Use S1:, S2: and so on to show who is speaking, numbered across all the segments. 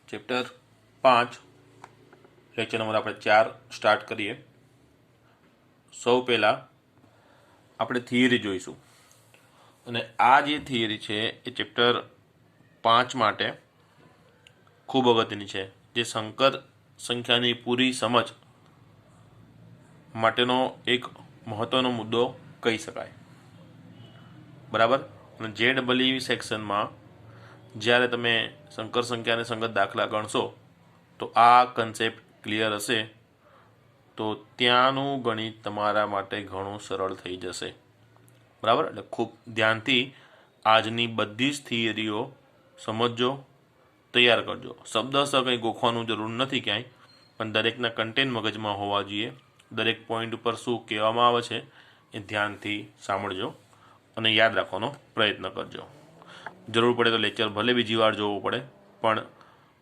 S1: Chapter 5 lecture number આપણે 4 start કરીએ। સૌ પહેલાં આપણે થિયરી જોઈશું અને આ જે થિયરી છે એ ચેપ્ટર 5 માટે ખૂબ અગત્યની છે, જે સંકર સંખ્યાની પૂરી સમજ માટેનો એક મહત્ત્વનો મુદ્દો કહી શકાય, બરાબર। અને JEE સેક્શનમાં જ્યારે તમે સંકર સંખ્યાને સંગત દાખલા ગણશો તો આ કન્સેપ્ટ ક્લિયર હશે તો ત્યાંનું ગણિત તમારા માટે ઘણું સરળ થઈ જશે, બરાબર। એટલે ખૂબ ધ્યાનથી આજની બધી જ થિયરીઓ સમજજો, તૈયાર કરજો। શબ્દશ કંઈ ગોખવાનું જરૂર નથી ક્યાંય, પણ દરેકના કન્ટેન્ટ મગજમાં હોવા જોઈએ। દરેક પોઈન્ટ ઉપર શું કહેવામાં આવે છે એ ધ્યાનથી સાંભળજો અને યાદ રાખવાનો પ્રયત્ન કરજો। જરૂર પડે તો લેક્ચર ભલે બીજી વાર જોવું પડે, પણ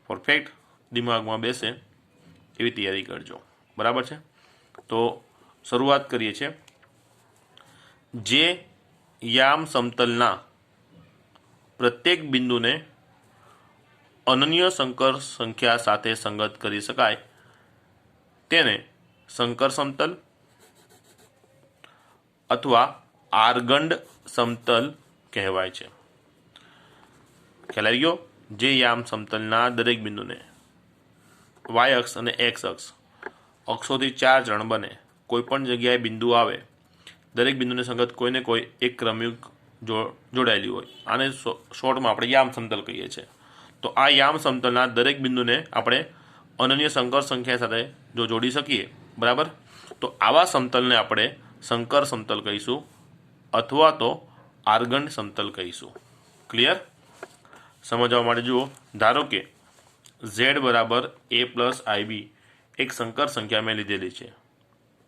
S1: પરફેક્ટ દિમાગમાં બેસે એવી તૈયારી કરજો, બરાબર છે। તો શરૂઆત કરીએ છીએ। જે યામ સમતલના પ્રત્યેક બિંદુને અનન્ય સંકર સંખ્યા સાથે સંગત કરી શકાય તેને સંકર સમતલ અથવા આર્ગંડ સમતલ કહેવાય છે। ખ્યાલ આવી ગયો? જે યામ સમતલના દરેક બિંદુને વાય અક્ષ અને એક્સ અક્ષ અક્ષોથી 4 ચરણ બને, કોઈ પણ જગ્યાએ બિંદુ આવે, દરેક બિંદુને સંગત કોઈને કોઈ એક ક્રમયુગ જોડાયેલી હોય, આને શોર્ટમાં આપણે યામ સમતલ કહીએ છીએ। તો આ યામ સમતલના દરેક બિંદુને આપણે અનન્ય સંકર સંખ્યા સાથે જો જોડી શકીએ, બરાબર, તો આવા સમતલને આપણે સંકર સમતલ કહીશું અથવા તો આર્ગંડ સમતલ કહીશું। ક્લિયર? સમજવા માટે જુઓ, ધારો કે z બરાબર a પ્લસ IB એક સંકર સંખ્યા મેં લીધેલી છે,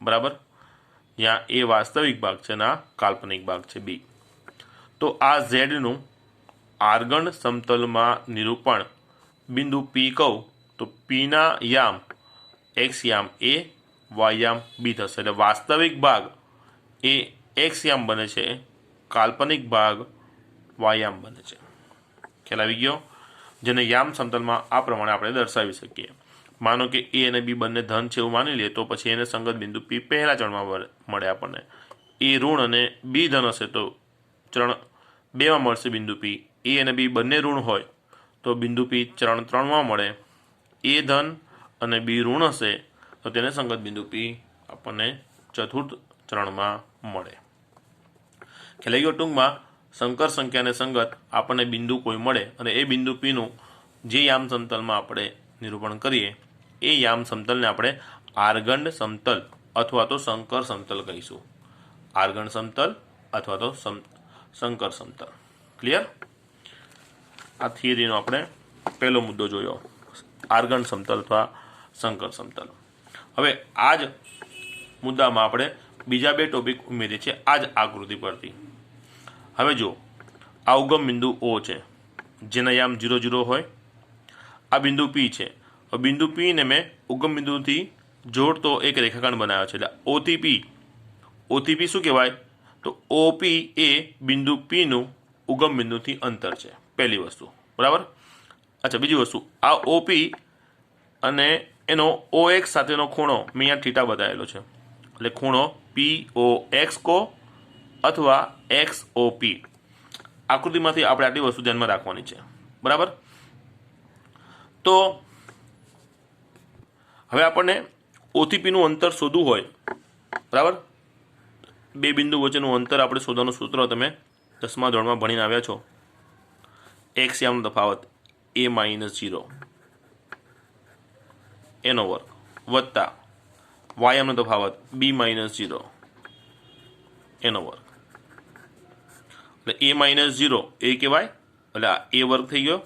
S1: બરાબર, જ્યાં a વાસ્તવિક ભાગ છે અને આ કાલ્પનિક ભાગ છે b। તો આ ઝેડનું આર્ગંડ સમતલમાં નિરૂપણ બિંદુ p કહું તો pના યામ x યામ a, y યામ b થશે। એટલે વાસ્તવિક ભાગ એ x યામ બને છે, કાલ્પનિક ભાગ y યામ બને છે। ખ્યાલ આવી ગયો? જેને યામ સમતલમાં આ પ્રમાણે આપણે દર્શાવી શકીએ। માનો કે a અને b બંને ધન છે એવું માની લઈએ, તો પછી એને સંગત બિંદુ p પહેલા ચરણમાં મળે આપણને। a ઋણ અને b ધન હશે તો ચરણ 2માં મળશે બિંદુ p। a અને b બંને ઋણ હોય તો બિંદુ p ચરણ 3માં મળે। a ધન અને b ઋણ હશે તો તેને સંગત બિંદુ p આપણને ચતુર્થ ચરણમાં મળે। ખ્યાલ આવી ગયો? ટૂંકમાં સંકર સંખ્યાને સંગત આપણને બિંદુ કોઈ મળે અને એ બિંદુ પીનું જે યામ સમતલમાં આપણે નિરૂપણ કરીએ એ યામ સમતલને આપણે આર્ગંડ સમતલ અથવા તો સંકર સમતલ કહીશું। આર્ગંડ સમતલ અથવા તો સંકર સમતલ। ક્લિયર? આ થિયરીનો આપણે પહેલો મુદ્દો જોયો, આર્ગંડ સમતલ અથવા સંકર સમતલ। હવે આ જ મુદ્દામાં આપણે બીજા 2 ટોપિક ઉમેરીએ છીએ આ જ આકૃતિ પરથી। હવે જો આ ઉગમ બિંદુ O છે, જેના યામ 0 0 હોય, આ બિંદુ P છે। બિંદુ P ને મેં ઉગમ બિંદુથી જોડતો એક રેખાખંડ બનાવ્યો છે, એટલે O થી P શું કહેવાય? તો OP એ બિંદુ Pનું ઉગમ બિંદુથી અંતર છે, પહેલી વસ્તુ, બરાબર। અચ્છા, બીજી વસ્તુ, આ OP અને એનો OX સાથેનો ખૂણો મેં અહીંયા થીટા બતાવેલો છે, એટલે ખૂણો POX કહો અથવા XOP। આકૃતિમાંથી આપણે આટલી વસ્તુ ધ્યાનમાં રાખવાની છે, બરાબર। તો હવે આપણને O થી P નું અંતર શોધવું હોય, બરાબર, 2 બિંદુ વચ્ચેનું અંતર આપણે શોધવાનું સૂત્ર તમે 10મા ધોરણમાં ભણીને આવ્યા છો। x યામનો તફાવત a - 0 એનો વર્ગ વત્તા y યામનો તફાવત b - 0 એનો વર્ગ, એટલે a - 0 એ કહેવાય, એટલે આ a વર્ગ થઈ ગયો,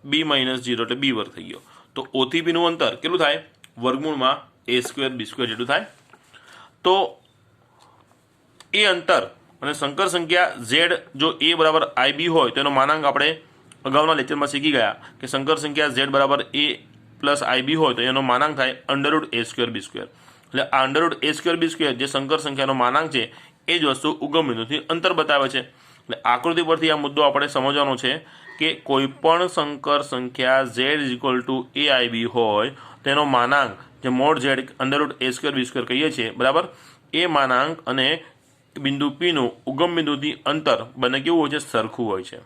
S1: b - 0 એટલે b વર્ગ થઈ ગયો। તો O થી P નું અંતર કેટલું થાય? વર્ગમૂળમાં a² b² જેટલું થાય। તો એ અંતર અને સંકર સંખ્યા z જો a બરાબર IB હોય તો એનો માનાંક આપણે અગાઉના લેક્ચરમાં શીખી ગયા કે સંકર સંખ્યા z બરાબર a પ્લસ IB હોય તો એનો માનાંક થાય √a² b²। એટલે આ √a² b² જે સંકર સંખ્યાનો માનાંક છે એ જ વસ્તુ ઉગમ બિંદુથી અંતર બતાવે છે। એટલે આકૃતિ પરથી આ મુદ્દો આપણે સમજવાનો છે કે કોઈપણ સંકર સંખ્યા z = aib હોય તેનો માનાંક જે મોડ z √a² b² કહીએ છીએ, બરાબર, એ માનાંક અને બિંદુ પીનું ઉગમ બિંદુથી અંતર બંને કેવું હોય છે? સરખું હોય છે,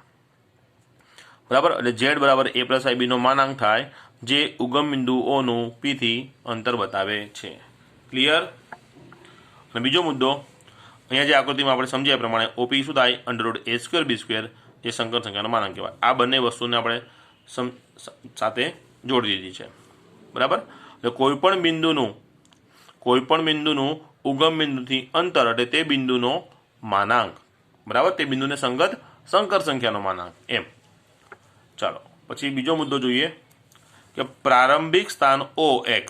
S1: બરાબર. એટલે z = a + ib નો માનાંક થાય જે ઉગમ બિંદુઓનું પીથી અંતર બતાવે છે. ક્લિયર? અને બીજો મુદ્દો, અહીંયા જે આકૃતિમાં આપણે સમજ્યા પ્રમાણે ઓપી શું થાય? √a² b² જે સંકર સંખ્યાનો માનાંક કહેવાય. આ બંને વસ્તુને આપણે સાથે જોડી દીધી છે, બરાબર. એટલે કોઈપણ બિંદુનું ઉગમ બિંદુથી અંતર એટલે તે બિંદુનો માનાંક, બરાબર, તે બિંદુને સંગત સંકર સંખ્યાનો માનાંક એમ. ચાલો પછી બીજો મુદ્દો જોઈએ કે પ્રારંભિક સ્થાન OX,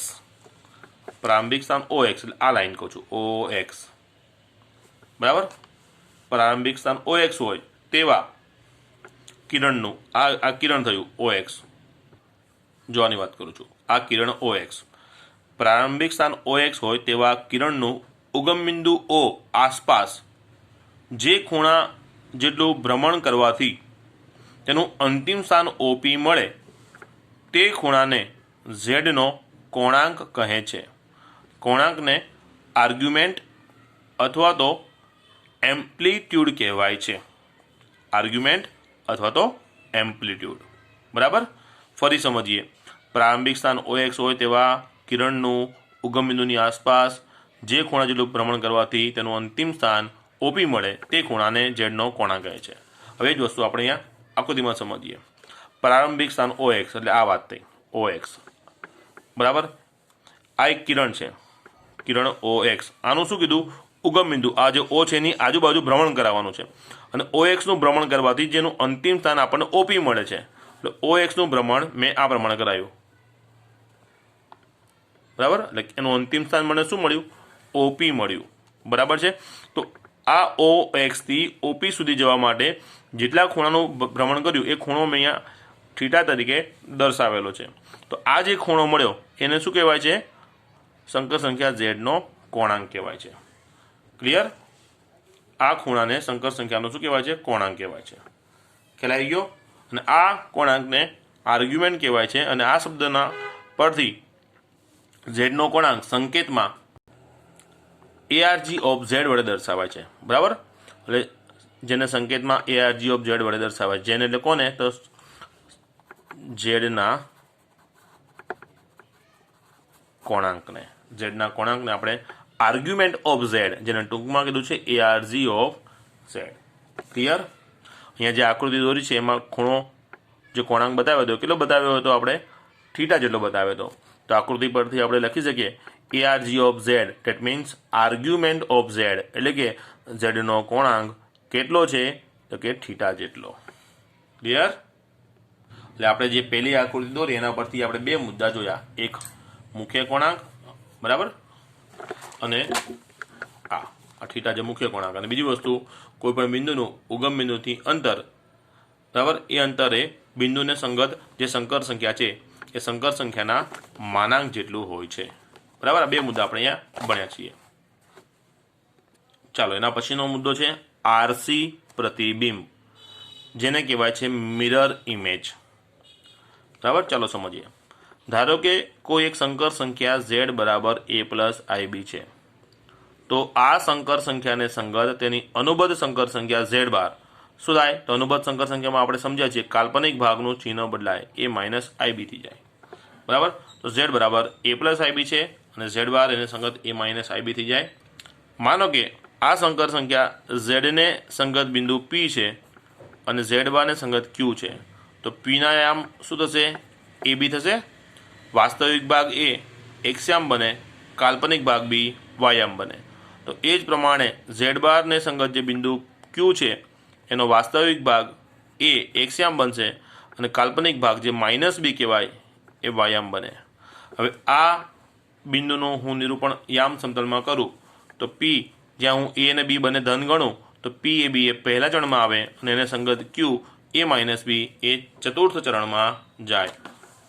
S1: પ્રારંભિક સ્થાન OX એટલે આ લાઈન કહું છું OX, બરાબર. પ્રારંભિક સ્થાન OX હોય તેવા કિરણનું આ કિરણ થયું OX, જોવાની વાત કરું છું, આ કિરણ OX. પ્રારંભિક સ્થાન OX હોય તેવા કિરણનું ઉગમ બિંદુ O આસપાસ જે ખૂણા જેટલું ભ્રમણ કરવાથી તેનું અંતિમ સ્થાન OP મળે તે ખૂણાને Z નો કોણાંક કહે છે. કોણાંકને આર્ગ્યુમેન્ટ અથવા તો એમ્પ્લિટ્યુડ કહેવાય છે. આર્ગ્યુમેન્ટ અથવા તો એમ્પ્લિટ્યુડ, બરાબર. ફરી સમજીએ. પ્રારંભિક સ્થાન OX હોય તેવા કિરણનું ઉગમ બિંદુની આસપાસ જે ખૂણા જેટલું ભ્રમણ કરવાથી તેનું અંતિમ સ્થાન OP મળે તે ખૂણાને Z નો કોણાંક કહે છે. હવે જ વસ્તુ આપણે અહીંયા આકૃતિમાં સમજીએ. પ્રારંભિક સ્થાન OX એટલે આ વાત થઈ OX, બરાબર. આ એક કિરણ છે, કિરણ OX. આનું શું કીધું? ઉગમ બિંદુ. આ જે O છે એની આજુબાજુ ભ્રમણ કરાવવાનું છે અને OX નું ભ્રમણ કરવાથી જેનું અંતિમ સ્થાન આપણને OP મળે છે. એટલે OX નું ભ્રમણ મેં આ પ્રમાણે કરાયું, બરાબર. એટલે એનું અંતિમ સ્થાન મને શું મળ્યું? OP મળ્યું, બરાબર છે. તો આ OX થી OP સુધી જવા માટે જેટલા ખૂણાનું ભ્રમણ કર્યું એ ખૂણો મેં અહીંયા થીટા તરીકે દર્શાવેલો છે. તો આ જે ખૂણો મળ્યો એને શું કહેવાય છે? સંકર સંખ્યા Z નો કોણાંક કહેવાય છે. ક્લિયર? આ ખૂણાને સંકર સંખ્યાનો શું કહેવાય છે? કોણાંક કહેવાય છે. ખ્યાલ આવી ગયો? અને આ કોણાંકને આર્ગ્યુમેન્ટ કહેવાય છે અને આ શબ્દના પરથી Z નો કોણાંક સંકેતમાં ARG ઓફ Z વડે દર્શાવાય છે, બરાબર. એટલે જેને સંકેતમાં ARG ઓફ Z વડે દર્શાવાય. જેને એટલે કોને? તો ઝેડના કોણાંકને આપણે આર્ગ્યુમેન્ટ ઓફ Z, જેને ટૂંકમાં કીધું છે ARG ઓફ Z. ક્લિયર? અહીંયા જે આકૃતિ દોરી છે એમાં ખૂણો જે કોણાંક બતાવ્યો હતો કેટલો બતાવ્યો હતો? આપણે થીટા જેટલો બતાવ્યો હતો. તો આકૃતિ પરથી આપણે લખી શકીએ ARG of Z, that means argument of Z, એટલે કે Z નો કોણાંક કેટલો છે? તો કે થીટા જેટલો. ક્લિયર? એટલે આપણે જે પહેલી આકૃતિ દોરી એના પરથી આપણે બે મુદ્દા જોયા. એક મુખ્ય કોણાંક, બરાબર, અને આ થીટા જે મુખ્ય કોણાંક. અને બીજી વસ્તુ કોઈપણ બિંદુનું ઉગમ બિંદુથી અંતર, બરાબર, એ અંતરે બિંદુને સંગત જે સંકર સંખ્યા છે એ સંકર સંખ્યાના માનાંક જેટલું હોય છે, બરાબર. આ બે મુદ્દા આપણે અહીંયા ભણ્યા છીએ. ચાલો એના પછીનો મુદ્દો છે RC પ્રતિબિંબ, જેને કહેવાય છે મિરર ઇમેજ, બરાબર. ચાલો સમજીએ. ધારો કે કોઈ એક સંકર સંખ્યા Z = a + ib છે, તો આ સંકર સંખ્યાને સંગત તેની અનુબદ્ધ સંકર સંખ્યા Z બાર શું થાય? તો અનુબદ્ધ સંકર સંખ્યામાં આપણે સમજ્યા છીએ કાલ્પનિક ભાગનું ચિહ્ન બદલાય, a - ib થઈ જાય, બરાબર. તો Z = a + ib છે અને Z બાર એને સંગત a - ib થઈ જાય. માનો કે આ સંકર સંખ્યા Z ને સંગત બિંદુ P છે અને Z બાર ને સંગત Q છે. તો P ના યામ શું થશે? AB થશે. વાસ્તવિક ભાગ A એક્સયામ બને, કાલ્પનિક ભાગ B વાયામ બને. તો એ જ પ્રમાણે Z બાર ને સંગત જે બિંદુ Q છે એનો વાસ્તવિક ભાગ A એક્સયામ બનશે અને કાલ્પનિક ભાગ જે -B કહેવાય એ વાયામ બને. હવે આ બિંદુનું હું નિરૂપણ યામ સમતલમાં કરું તો P, જ્યાં હું A અને B બંને ધન ગણું તો P એ B એ પહેલા ચરણમાં આવે અને એને સંગત Q A - B એ ચતુર્થ ચરણમાં જાય,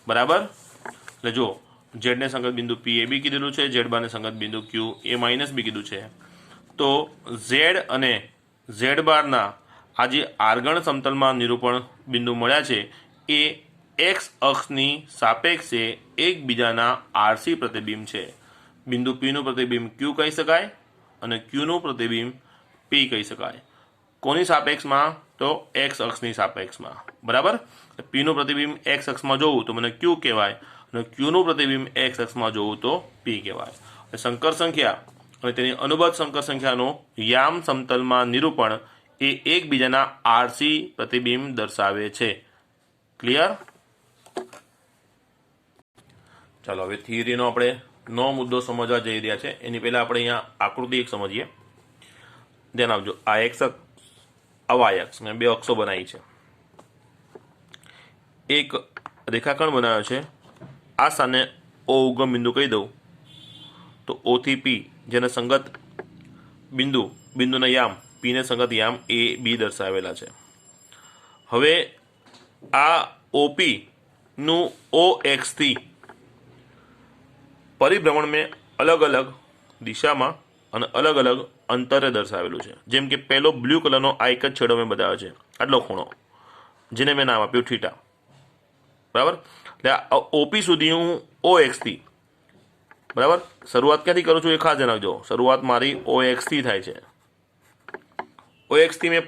S1: બરાબર. એટલે જો Z ને સંગત બિંદુ P AB કીધેલું છે, Z બાર ને સંગત બિંદુ Q A - B કીધું છે. તો Z અને Z બારના આ જે આર્ગણ સમતલમાં નિરૂપણ બિંદુ મળ્યા છે એ એક્સ અક્ષની સાપેક્ષે એકબીજાના આરસી પ્રતિબિંબ છે. બિંદુ પીનું પ્રતિબિંબ ક્યુ કહી શકાય અને ક્યુનું પ્રતિબિંબ પી કહી શકાય. કોની સાપેક્ષમાં? તો એક્સ અક્ષની સાપેક્ષમાં. બરાબર. પીનું પ્રતિબિંબ એક્સ અક્ષમાં જોવું તો મને ક્યુ કહેવાય અને ક્યુનું પ્રતિબિંબ એક્સ અક્ષમાં જોવું તો પી કહેવાય. સંકર સંખ્યા અને તેની અનુબદ્ધ સંકર સંખ્યાનો યામ સમતલમાં નિરૂપણ એ એકબીજાના આરસી પ્રતિબિંબ દર્શાવે છે. ક્લિયર? ચાલો હવે થિયરીનો આપણે નો મુદ્દો સમજવા જઈ રહ્યા છે. એની પહેલા આપણે અહીંયા આકૃતિ એક સમજીએ. ધ્યાન આપજો. આ એક્સ અક્ષ, આ વાય અક્ષ, મેં બે અક્ષો બનાવી છે. એક રેખાખંડ બનાવ્યો છે. આ સ્થાને ઓ ઉગમ બિંદુ કહી દઉં તો ઓ થી પી જેને સંગત બિંદુના યામ પીને સંગત યામ એ બી દર્શાવેલા છે. હવે આ ઓપી નું ઓ એક્સથી પરિભ્રમણ મેં અલગ અલગ દિશામાં અને અલગ અલગ અંતરે દર્શાવેલું છે. જેમ કે પહેલો બ્લુ કલરનો આ એક જ છેડો મેં બતાવ્યો છે, આટલો ખૂણો, જેને મેં નામ આપ્યું થીટા. બરાબર. એટલે આ ઓપી સુધી હું ઓ એક્સથી, બરાબર, શરૂઆત ક્યાંથી કરું છું એ ખાસ ધ્યાન રાખજો. શરૂઆત મારી ઓ એક્સથી થાય છે. ઓ એક્સથી મેં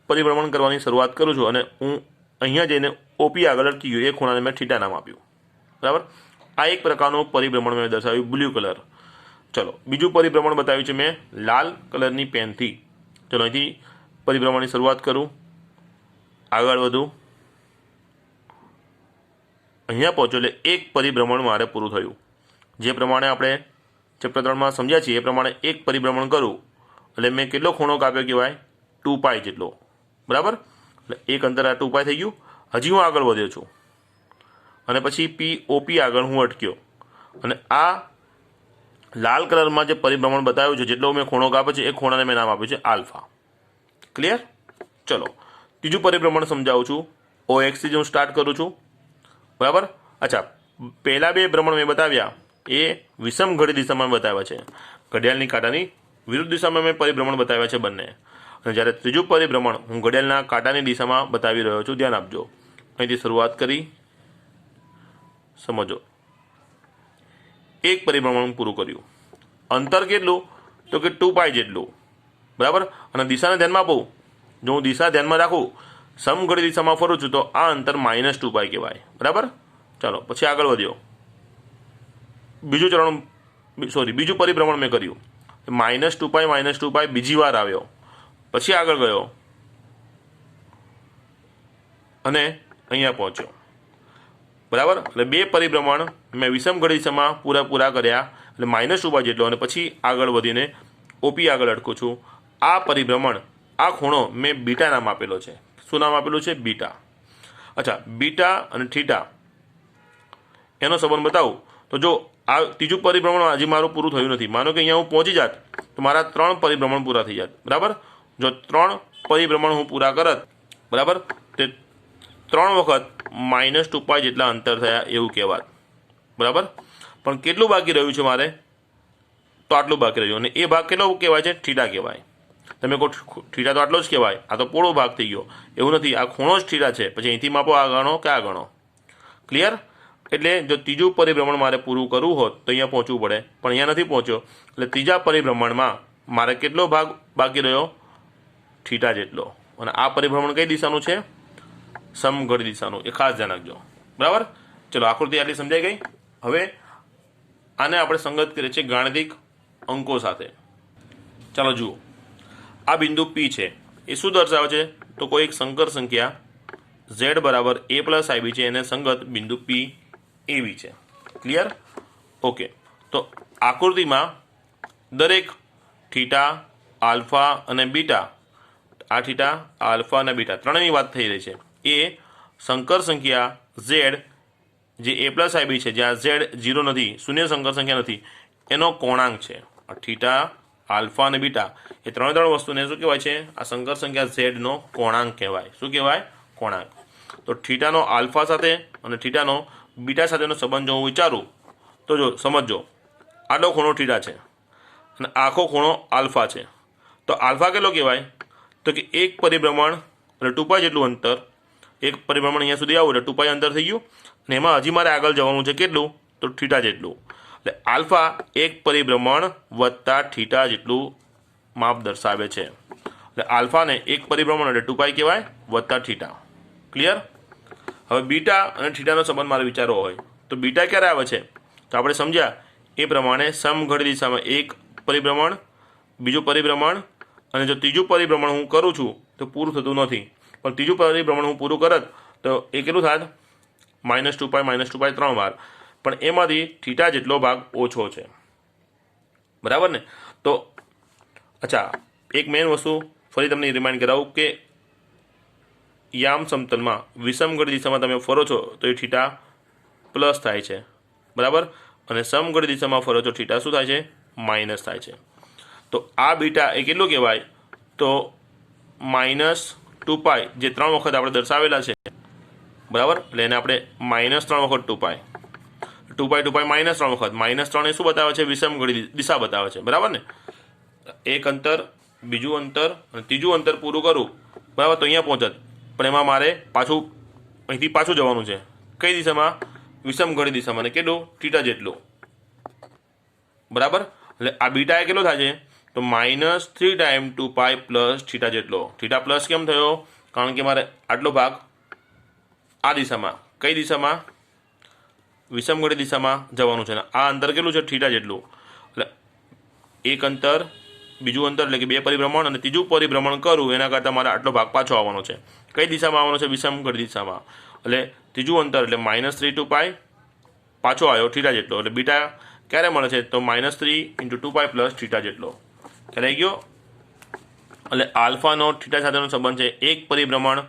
S1: પરિભ્રમણ કરવાની શરૂઆત કરું છું અને હું અહીંયા જઈને ઓપી આગળ અટકી ગયો, એ ખૂણાને મેં થીટા નામ આપ્યું. બરાબર. આ એક પ્રકારનું પરિભ્રમણ મેં દર્શાવ્યું, બ્લુ કલર. ચલો બીજું પરિભ્રમણ બતાવ્યું છે મેં લાલ કલરની પેનથી. ચલો અહીંથી પરિભ્રમણની શરૂઆત કરું, આગળ વધું, અહીંયા પહોંચો એટલે એક પરિભ્રમણ મારે પૂરું થયું. જે પ્રમાણે આપણે ચેપ્ટર 3માં સમજ્યા છીએ એ પ્રમાણે એક પરિભ્રમણ કરું એટલે મેં કેટલો ખૂણો કાપ્યો કહેવાય? 2π જેટલો. બરાબર. એટલે એક અંતર આ 2π થઈ ગયું. હજી હું આગળ વધ્યો છું અને પછી પી ઓપી આગળ હું અટક્યો અને આ લાલ કલરમાં જે પરિભ્રમણ બતાવ્યું છે, જેટલો મેં ખૂણો કાપ્યો છે એ ખૂણાને મેં નામ આપ્યું છે આલ્ફા. ક્લિયર? ચલો ત્રીજું પરિભ્રમણ સમજાવું છું. ઓ એક્સથી હું સ્ટાર્ટ કરું છું. બરાબર. અચ્છા, પહેલા બે ભ્રમણ મેં બતાવ્યા એ વિષમ ઘડી દિશામાં બતાવ્યા છે. ઘડિયાળની કાંટાની વિરુદ્ધ દિશામાં મેં પરિભ્રમણ બતાવ્યા છે બંને. અને જ્યારે ત્રીજું પરિભ્રમણ હું ઘડિયાળના કાંટાની દિશામાં બતાવી રહ્યો છું. ધ્યાન આપજો. અહીંથી શરૂઆત કરી, સમજો. એક પરિભ્રમણ પૂરું કર્યું. અંતર કેટલું? તો કે 2π જેટલું. બરાબર. અને દિશાને ધ્યાનમાં આપું, જો હું દિશા ધ્યાનમાં રાખું, સમઘડી દિશામાં ફરું છું તો આ અંતર -2π કહેવાય. બરાબર. ચાલો પછી આગળ વધ્યો. બીજું પરિભ્રમણ મેં કર્યું, -2π બીજી વાર આવ્યો, પછી આગળ ગયો અને અહીંયા પહોંચ્યો. બરાબર. એટલે બે પરિભ્રમણ મેં વિષમ ઘડી દિશામાં પૂરા કર્યા એટલે -2π જેટલો, અને પછી આગળ વધીને ઓપી આગળ અટકું છું. આ પરિભ્રમણ, આ ખૂણો મેં બીટા નામ આપેલો છે. શું નામ આપેલું છે? બીટા. અચ્છા, બીટા અને થીટા એનો સંબંધ બતાવું તો જો આ ત્રીજું પરિભ્રમણ હજી મારું પૂરું થયું નથી. માનો કે અહીંયા હું પહોંચી જાત તો મારા 3 પરિભ્રમણ પૂરા થઈ જાત. બરાબર. જો 3 પરિભ્રમણ હું પૂરા કરત, બરાબર, તે 3 વખત -2π જેટલા અંતર થયા એવું કહેવાત. બરાબર. પણ કેટલું બાકી રહ્યું છે મારે? તો આટલું બાકી રહ્યું. અને એ ભાગ કેટલો કહેવાય છે? થીટા કહેવાય. તમે કહો થીટા તો આટલો જ કહેવાય, આ તો પોળો ભાગ થઈ ગયો. એવું નથી, આ ખૂણો જ થીટા છે. પછી અહીંથી માપો, આ ગણો કે આ ગણો. ક્લિયર? એટલે જો ત્રીજું પરિભ્રમણ મારે પૂરું કરવું હોત તો અહીંયા પહોંચવું પડે, પણ અહીંયા નથી પહોંચ્યો. એટલે ત્રીજા પરિભ્રમણમાં મારે કેટલો ભાગ બાકી રહ્યો? થીટા જેટલો. અને આ પરિભ્રમણ કઈ દિશાનું છે? સમઘડી દિશાનું. એ ખાસ ધ્યાન રાખજો. બરાબર. ચલો આકૃતિ આટલી સમજાઈ ગઈ. હવે આને આપણે સંગત કરીએ છીએ ગાણિતિક અંકો સાથે. ચાલો જુઓ. આ બિંદુ પી છે, એ શું દર્શાવે છે? તો કોઈ એક સંકર સંખ્યા z બરાબર a + ib છે, એને સંગત બિંદુ પી એવી છે. ક્લિયર? ઓકે. તો આકૃતિમાં દરેક થીટા, આલ્ફા અને બીટા, આ થીટા, આલ્ફા અને બીટા ત્રણેયની વાત થઈ રહી છે. એ સંકર સંખ્યા z જે a + ib છે, જ્યાં z 0 નથી, શૂન્ય સંકર સંખ્યા નથી, એનો કોણાંક છે. આ થીટા, આલ્ફા અને બીટા એ ત્રણ વસ્તુને શું કહેવાય છે? આ સંકર સંખ્યા z નો કોણાંક કહેવાય. શું કહેવાય? કોણાંક. તો થીટાનો આલ્ફા સાથે અને થીટાનો બીટા સાથેનો સંબંધ જો હું વિચારું તો જો સમજો, આટલો ખૂણો થીટા છે અને આખો ખૂણો આલ્ફા છે. તો આલ્ફા કેટલો કહેવાય? તો કે એક પરિભ્રમણ એટલે 2π જેટલું અંતર, એક પરિભ્રમણ અહીંયા સુધી આવું એટલે 2π અંતર થઈ ગયું, અને એમાં હજી મારે આગળ જવાનું છે કેટલું, તો થીટા જેટલું. એટલે આલ્ફા એક પરિભ્રમણ વત્તા થીટા જેટલું માપ દર્શાવે છે. એટલે આલ્ફાને એક પરિભ્રમણ એટલે 2π કહેવાય વત્તા થીટા. ક્લિયર? હવે બીટા અને થીટાનો સંબંધ મારે વિચારવો હોય તો બીટા ક્યારે આવે છે, તો આપણે સમજ્યા એ પ્રમાણે સમઘડી દિશામાં એક પરિભ્રમણ, બીજું પરિભ્રમણ, અને જો ત્રીજું પરિભ્રમણ હું કરું છું તો પૂરું થતું નથી, પણ ત્રીજું પરિભ્રમણ હું પૂરું કરત તો એ કેટલું થાત, -2π 3 વાર, પણ એમાંથી થીટા જેટલો ભાગ ઓછો છે. બરાબર ને? તો અચ્છા, એક મેઇન વસ્તુ ફરી તમને રિમાઇન્ડ કરાવું કે યામ સમતલમાં વિષમઘડી દિશામાં તમે ફરો છો તો એ થીટા પ્લસ થાય છે. બરાબર? અને સમઘડી દિશામાં ફરો છો થીટા શું થાય છે, માઇનસ થાય છે. તો આ બીટા એ કેટલું કહેવાય, તો -2π જે 3 વખત આપણે દર્શાવેલા છે. બરાબર? એટલે એને આપણે -3 વખત 2π -3 વખત, -3 એ શું બતાવે છે, વિષમઘડી દિશા બતાવે છે. બરાબર ને? એક અંતર, બીજું અંતર અને ત્રીજું અંતર પૂરું કરું, બરાબર, તો અહીંયા પહોંચત, પણ એમાં મારે પાછું અહીંથી પાછું જવાનું છે. કઈ દિશામાં? વિષમઘડી દિશામાં. ને કેટલું? થીટા જેટલું. બરાબર? એટલે આ બીટા એ કેટલો થાય છે, તો -3 ટાઈમ 2π પ્લસ થીટા જેટલો. થીટા પ્લસ કેમ થયો? કારણ કે મારે આટલો ભાગ આ દિશામાં, કઈ દિશામાં, વિષમઘડી દિશામાં જવાનું છે. આ અંતર કેટલું છે, થીટા જેટલું. એટલે એક અંતર, બીજું અંતર એટલે કે 2 પરિભ્રમણ, અને ત્રીજું પરિભ્રમણ કરું એના કરતાં મારે આટલો ભાગ પાછો આવવાનો છે. કઈ દિશામાં આવવાનો છે? વિષમઘડી દિશામાં. એટલે ત્રીજું અંતર એટલે -3 2π પાછો આવ્યો થીટા જેટલો. એટલે બીટા ક્યારે મળે છે, તો -3 × 2π પ્લસ થીટા જેટલો. ખ્યાલ આવી ગયો? એટલે આલ્ફાનો થીટા સાથેનો સંબંધ છે એક પરિભ્રમણ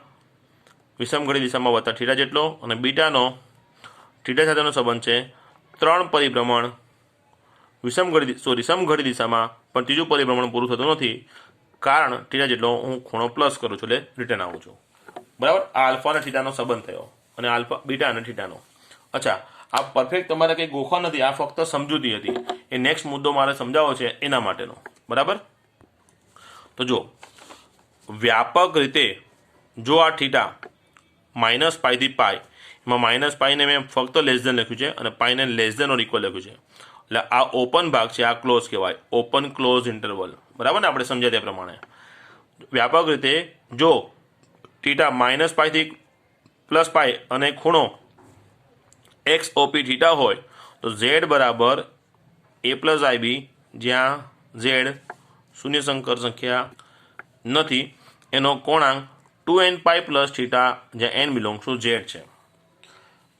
S1: વિષમઘડી દિશામાં વત્તા થીટા જેટલો, અને બીટાનો થીટા સાથેનો સંબંધ છે 3 પરિભ્રમણ સમઘડી દિશામાં, પણ ત્રીજું પરિભ્રમણ પૂરું થતું નથી, કારણ થીટા જેટલો હું ખૂણો પ્લસ કરું છું, એટલે રિટર્ન આવું છું. બરાબર? આ આલ્ફા અને થીટાનો સંબંધ થયો, અને આલ્ફા બીટા અને થીટાનો. અચ્છા, આ પરફેક્ટ તમારે કંઈ ગોખવા નથી, આ ફક્ત સમજૂતી હતી. એ નેક્સ્ટ મુદ્દો મારે સમજાવવો છે એના માટેનો. બરાબર? તો જો વ્યાપક રીતે જો આ થીટા -π થી π, એમાં -π ને મેં ફક્ત લેસ ધેન લખ્યું છે અને π ને લેસ ધેન ઓર ઇક્વલ લખ્યું છે. એટલે આ ઓપન ભાગ છે, આ ક્લોઝ કહેવાય, ઓપન ક્લોઝ ઇન્ટરવલ. બરાબર ને? આપણે સમજ્યા તે પ્રમાણે વ્યાપક રીતે જો થીટા -π થી +π અને ખૂણો XOP થીટા હોય તો Z બરાબર a + ib, જ્યાં Z શૂન્ય સંકર સંખ્યા નથી, એનો કોણાંક 2nπ + થીટા, જ્યાં n બિલોંગ્સ ટુ Z છે.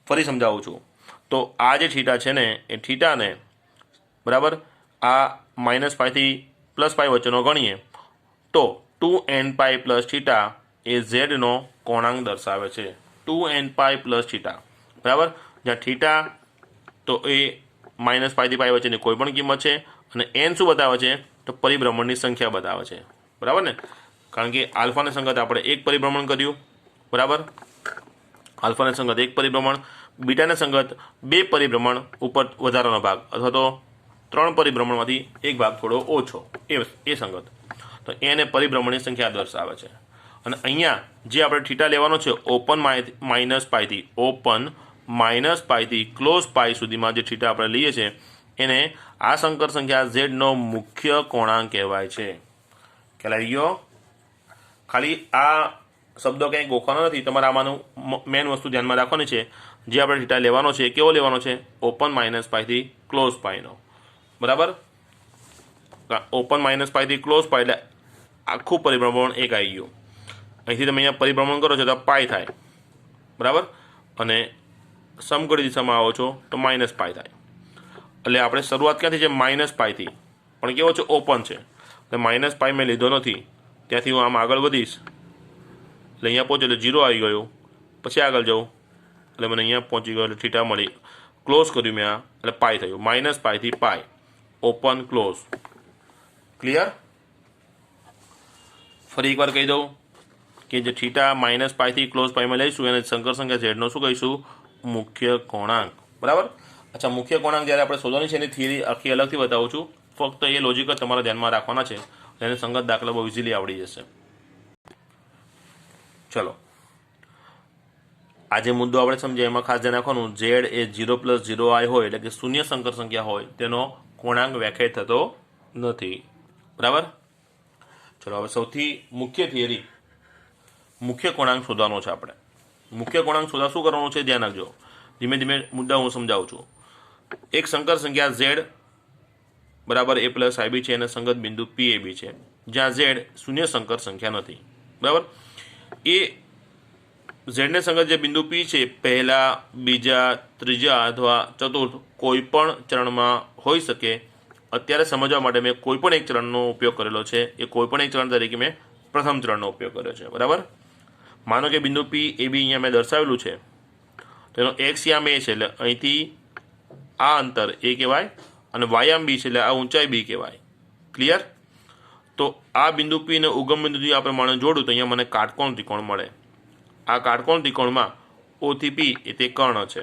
S1: ફરી સમજાવું છું. તો આ જે થીટા છે ને એ થીટાને, બરાબર, આ -π થી +π વચ્ચેનો ગણીએ તો 2nπ + થીટા એ ઝેડનો કોણાંક દર્શાવે છે. 2nπ + theta. બરાબર? જ્યાં થીટા તો એ -π થી π વચ્ચેની કોઈ પણ કિંમત છે, અને n શું બતાવે છે, તો પરિભ્રમણની સંખ્યા બતાવે છે. બરાબર ને? કારણ કે આલ્ફાને સંગત આપણે એક પરિભ્રમણ કર્યું. બરાબર? આલ્ફાને સંગત એક પરિભ્રમણ, બીટાને સંગત 2 પરિભ્રમણ ઉપર વધારાનો ભાગ, અથવા તો 3 પરિભ્રમણમાંથી એક ભાગ થોડો ઓછો, એ સંગત. તો એને પરિભ્રમણની સંખ્યા દર્શાવે છે. અને અહીંયા જે આપણે થીટા લેવાનો છે ઓપન -π થી ઓપન -π થી ક્લોઝ π સુધીમાં જે થીટા આપણે લઈએ છીએ એને આ સંકર સંખ્યા ઝેડનો મુખ્ય કોણાંક કહેવાય છે. ખ્યાલ આવી ગયો? ખાલી આ શબ્દો કંઈ ગોખવાનો નથી, તમારે આમાંનું મેઇન વસ્તુ ધ્યાનમાં રાખવાની છે. જે આપણે થીટા લેવાનો છે કેવો લેવાનો છે? ઓપન -π થી ક્લોઝ πનો. બરાબર? ઓપન -π થી ક્લોઝ π એટલે આખું પરિભ્રમણ એક આવી ગયું. અહીંથી તમે અહીંયા પરિભ્રમણ કરો છો તો π થાય. બરાબર? અને સમઘડી દિશામાં આવો છો તો -π થાય. એટલે આપણે શરૂઆત ક્યાંથી છે? -π થી, પણ કેવો છે? ઓપન છે. એટલે -π મેં લીધો નથી, ત્યાંથી હું આમ આગળ વધીશ એટલે અહીંયા પહોંચ્યો એટલે 0 આવી ગયું. પછી આગળ જાઉં એટલે મને અહીંયા પહોંચી ગયો, એટલે થીટા મળી. ક્લોઝ કર્યું મેં આ, એટલે π થયું. -π થી π, ઓપન ક્લોઝ. ક્લિયર? ફરી એકવાર કહી દઉં કે જે થીટા -π થી ક્લોઝ πમાં લઈશું એને સંકર સંખ્યા ઝેડનો શું કહીશું? મુખ્ય કોણાંક. બરાબર? અચ્છા, મુખ્ય કોણાંક જ્યારે આપણે શોધવાની છે એની થિયરી આખી અલગથી બતાવું છું. ફક્ત એ લોજિક જ તમારા ધ્યાનમાં રાખવાના છે, એને સંગત દાખલા બહુ ઇઝીલી આવડી જશે. ચલો, આ જે મુદ્દો આપણે સમજીએ એમાં ખાસ ધ્યાન રાખવાનું, ઝેડ એ 0 + 0i હોય એટલે કે શૂન્ય સંકર સંખ્યા હોય તેનો કોણાંક વ્યાખ્યાયિત થતો નથી. બરાબર. ચલો, હવે સૌથી મુખ્ય થિયરી, મુખ્ય કોણાંક શોધવાનો છે આપણે. મુખ્ય કોણાંક શોધવા શું કરવાનું છે ધ્યાન રાખજો. ધીમે ધીમે મુદ્દા હું સમજાવું છું. એક સંકર સંખ્યા ઝેડ બરાબર a + ib છે અને સંગત બિંદુ p a b છે, જ્યાં ઝેડ શૂન્ય સંકર સંખ્યા નથી. બરાબર. એ ઝેડને સંગત જે બિંદુ p છે પહેલા, બીજા, ત્રીજા અથવા ચતુર્થ કોઈ પણ ચરણમાં હોઈ શકે. અત્યારે સમજવા માટે મેં કોઈ પણ એક ચરણનો ઉપયોગ કરેલો છે. એ કોઈ પણ એક ચરણ તરીકે મેં પ્રથમ ચરણનો ઉપયોગ કર્યો છે. બરાબર. માનો કે બિંદુ p a b અહીંયા મેં દર્શાવેલું છે, તો એનો x યામ a છે એટલે અહીંથી આ અંતર a કહેવાય અને y યામ b છે એટલે આ ઊંચાઈ b કહેવાય. ક્લિયર? તો આ બિંદુ p ને ઉગમ બિંદુથી આ પ્રમાણે જોડું તો અહીંયા મને કાટકોણ ત્રિકોણ મળે. આ કાટકોણ ત્રિકોણમાં o થી p એ તે કર્ણ છે.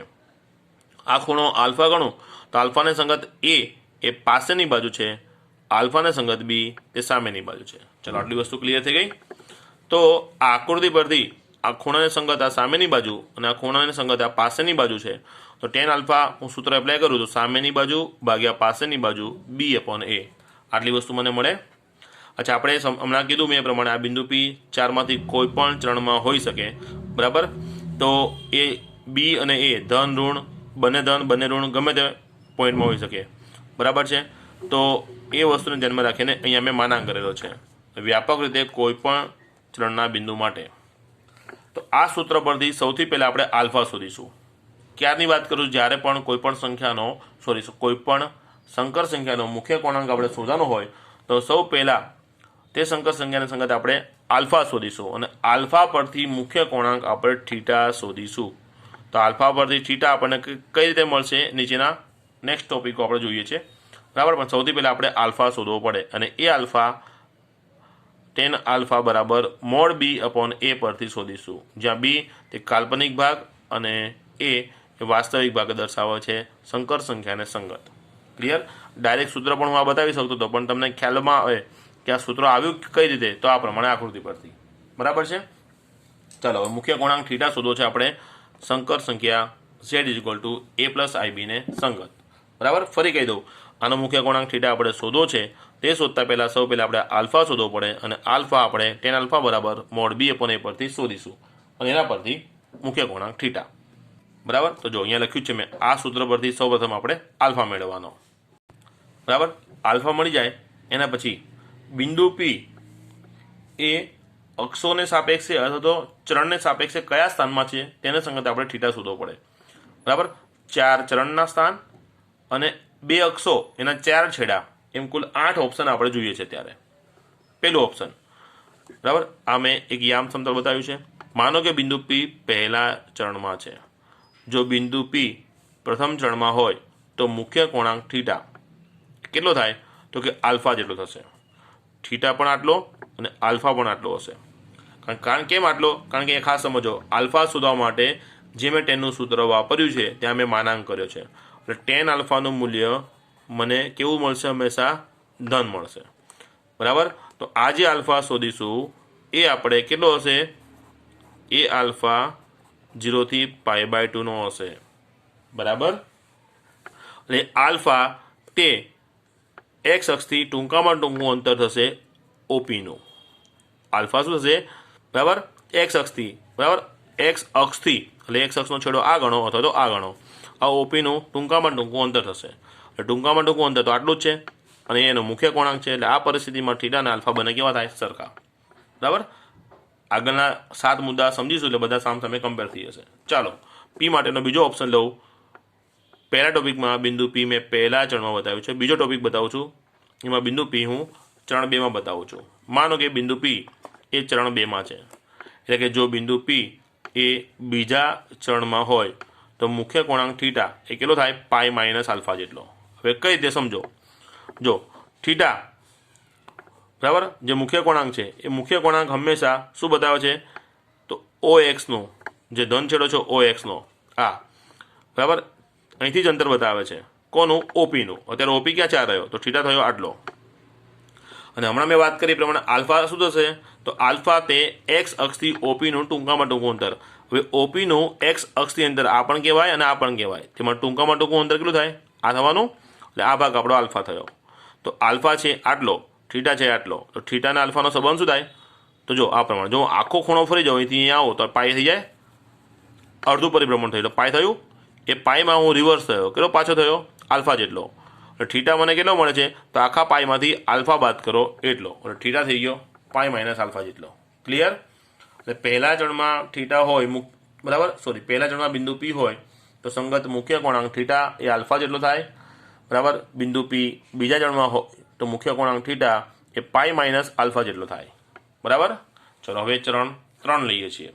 S1: આ ખૂણો આલ્ફા ગણું તો આલ્ફાને સંગત a એ પાસેની બાજુ છે, આલ્ફાને સંગત b તે સામેની બાજુ છે. ચલો, આટલી વસ્તુ ક્લિયર થઈ ગઈ. તો આ આકૃતિ પરથી આ ખૂણાને સંગત આ સામેની બાજુ અને આ ખૂણાને સંગત આ પાસેની બાજુ છે, તો tan આલ્ફા હું સૂત્ર એપ્લાય કરું તો સામેની બાજુ ભાગ્યા પાસેની બાજુ b/a. આટલી વસ્તુ મને મળે. અચ્છા, આપણે હમણાં કીધું મેં એ પ્રમાણે આ બિંદુ p ચારમાંથી કોઈ પણ ચરણમાં હોઈ શકે. બરાબર. તો એ b અને a ધન ઋણ બંને ઋણ ગમે તે પોઈન્ટમાં હોઈ શકે. બરાબર છે. તો એ વસ્તુને ધ્યાનમાં રાખીને અહીંયા મેં માનાંક કરેલો છે વ્યાપક રીતે કોઈ પણ ચરણના બિંદુ માટે. તો આ સૂત્ર પરથી સૌથી પહેલાં આપણે આલ્ફા શોધીશું. ક્યારની વાત કરું, જ્યારે પણ કોઈ પણ સંખ્યાનો કોઈ પણ સંકર સંખ્યાનો મુખ્ય કોણાંક આપણે શોધવાનો હોય તો સૌ પહેલાં તે સંકર સંખ્યાને સંગત આપણે આલ્ફા શોધીશું અને આલ્ફા પરથી મુખ્ય કોણાંક આપણે થીટા શોધીશું. તો આલ્ફા પરથી થીટા આપણને કઈ રીતે મળશે નીચેના નેક્સ્ટ ટોપિકો આપણે જોઈએ છે. બરાબર. પણ સૌથી પહેલાં આપણે આલ્ફા શોધવો પડે અને એ આલ્ફા tan આલ્ફા બરાબર mod b/a પરથી શોધીશું, જ્યાં b તે કાલ્પનિક ભાગ અને a એ વાસ્તવિક ભાગ દર્શાવે છે સંકર સંખ્યાને સંગત. ક્લિયર? ડાયરેક્ટ સૂત્ર પણ હું આ બતાવી શકતો હતો, પણ તમને ખ્યાલમાં આવે કે આ સૂત્ર આવ્યું કઈ રીતે, તો આ પ્રમાણે આકૃતિ પરથી. બરાબર છે. ચાલો, હવે મુખ્ય કોણાંક થીટા શોધવો છે આપણે સંકર સંખ્યા z = a + ib ને સંગત. બરાબર. ફરી કહી દઉં, આનો મુખ્ય કોણાંક થીટા આપણે શોધવો છે. તે શોધતા પહેલાં સૌ પહેલાં આપણે આલ્ફા શોધવો પડે અને આલ્ફા આપણે tan આલ્ફા બરાબર mod b/a પરથી શોધીશું અને એના પરથી મુખ્ય કોણાંક થીટા. બરાબર. તો જો અહીંયા લખ્યું છે મેં, આ સૂત્ર પરથી સૌપ્રથમ આપણે આલ્ફા મેળવવાનો. બરાબર. આલ્ફા મળી જાય એના પછી બિંદુ p એ અક્ષોને સાપેક્ષે અથવા તો ચરણને સાપેક્ષે કયા સ્થાનમાં છે તેને સંગત આપણે થીટા શોધવો પડે. બરાબર. 4 ચરણના સ્થાન અને 2 અક્ષો એના 4 છેડા, એમ કુલ 8 ઓપ્શન આપણે જોઈએ છે. ત્યારે પહેલું ઓપ્શન. બરાબર. આ મેં એક યામ સમતલ બતાવ્યું છે. માનો કે બિંદુ p પહેલા ચરણમાં છે. જો બિંદુ p પ્રથમ ચરણમાં હોય તો મુખ્ય કોણાંક થીટા કેટલો થાય, તો કે આલ્ફા જેટલો થશે. થીટા પણ આટલો અને આલ્ફા પણ આટલો હશે. કારણ કેમ આટલો? કારણ કે એ ખાસ સમજો, આલ્ફા શોધવા માટે જે મેં ટેનનું સૂત્ર વાપર્યું છે ત્યાં મેં માનાંક કર્યો છે. એટલે tan આલ્ફાનું મૂલ્ય મને કેવું મળશે? હંમેશા ધન મળશે. બરાબર. તો આ જે આલ્ફા શોધીશું એ આપણે કેટલો હશે? એ આલ્ફા 0 થી π/2 નો હશે. બરાબર. એટલે આલ્ફા તે એક્સ અક્ષથી ટૂંકામાં ટૂંકું અંતર થશે ઓપીનું. આલ્ફા શું થશે? બરાબર. એક્સ અક્ષથી. બરાબર. એક્સ અક્ષથી એટલે એક્સ અક્ષનો છેડો આ ગણો અથવા તો આ ગણો. આ ઓપીનું ટૂંકામાં ટૂંકું અંતર થશે. એટલે ટૂંકામાં ટૂંકું અંતર તો આટલું જ છે અને એનો મુખ્ય કોણાંક છે. એટલે આ પરિસ્થિતિમાં થીટા અને આલ્ફા બંને કેવા થાય? સરખા. બરાબર. આગળના 7 મુદ્દા સમજીશું એટલે બધા સામસામે કમ્પેર થઈ જશે. ચાલો, પી માટેનો બીજો ઓપ્શન લઉં. પહેલા ટોપિકમાં બિંદુ પી મેં પહેલા ચરણમાં બતાવ્યું છે. બીજો ટોપિક બતાવું છું, એમાં બિંદુ પી હું ચરણ 2માં બતાવું છું. માનો કે બિંદુ પી એ ચરણ 2માં છે. એટલે કે જો બિંદુ પી એ બીજા ચરણમાં હોય તો મુખ્ય કોણાંક થીટા એ કેટલો થાય? π - આલ્ફા જેટલો. હવે કઈ રીતે સમજો? જો થીટા બરાબર જે મુખ્ય કોણાંક છે એ મુખ્ય કોણાંક હંમેશા શું બતાવે છે? તો OXનો જે ધન છેડો છે OXનો આ બરાબર અહીંથી જ અંતર બતાવે છે. કોનું? OPનું. અત્યારે OP ક્યાં 4 રહ્યો? તો થીટા થયો આટલો. અને હમણાં મેં વાત કરી પ્રમાણે આલ્ફા શું થશે, તો આલ્ફા તે એક્સ અક્ષથી ઓપીનું ટૂંકામાં ટૂંકું અંતર. હવે ઓપીનું એક્સ અક્ષથી અંતર આ પણ કહેવાય અને આ પણ કહેવાય. તેમાં ટૂંકામાં ટૂંકું અંતર કેટલું થાય, આ થવાનું. એટલે આ ભાગ આપણો આલ્ફા થયો. તો આલ્ફા છે આટલો, થીટા છે આટલો. તો થીટા અને આલ્ફાનો સંબંધ શું થાય, તો જો આ પ્રમાણે. જો આખો ખૂણો ફરી જાઉં અહીંથી અહીંયા આવો તો પાઈ થઈ જાય, અડધું પરિભ્રમણ થયું. તો પાઈ થયું, એ પાઈમાં હું રિવર્સ થયો, કેટલો પાછો થયો, આલ્ફા જેટલો. એટલે થીટા મને કેટલો મળે છે, તો આખા પાઈમાંથી આલ્ફા બાદ કરો એટલો. એટલે થીટા થઈ ગયો પાઈ માઇનસ આલ્ફા જેટલો. ક્લિયર. એટલે પહેલા ચણમાં થીટા હોય, બરાબર, સોરી, પહેલા ચણમાં બિંદુ પી હોય તો સંગત મુખ્ય કોણાંક થીટા એ આલ્ફા જેટલો થાય, બરાબર. બિંદુ પી બીજા ચણમાં હોય તો મુખ્ય કોણાંક થીટા એ પાઈ માઇનસ આલ્ફા જેટલો થાય, બરાબર. ચલો હવે ચરણ 3 લઈએ છીએ.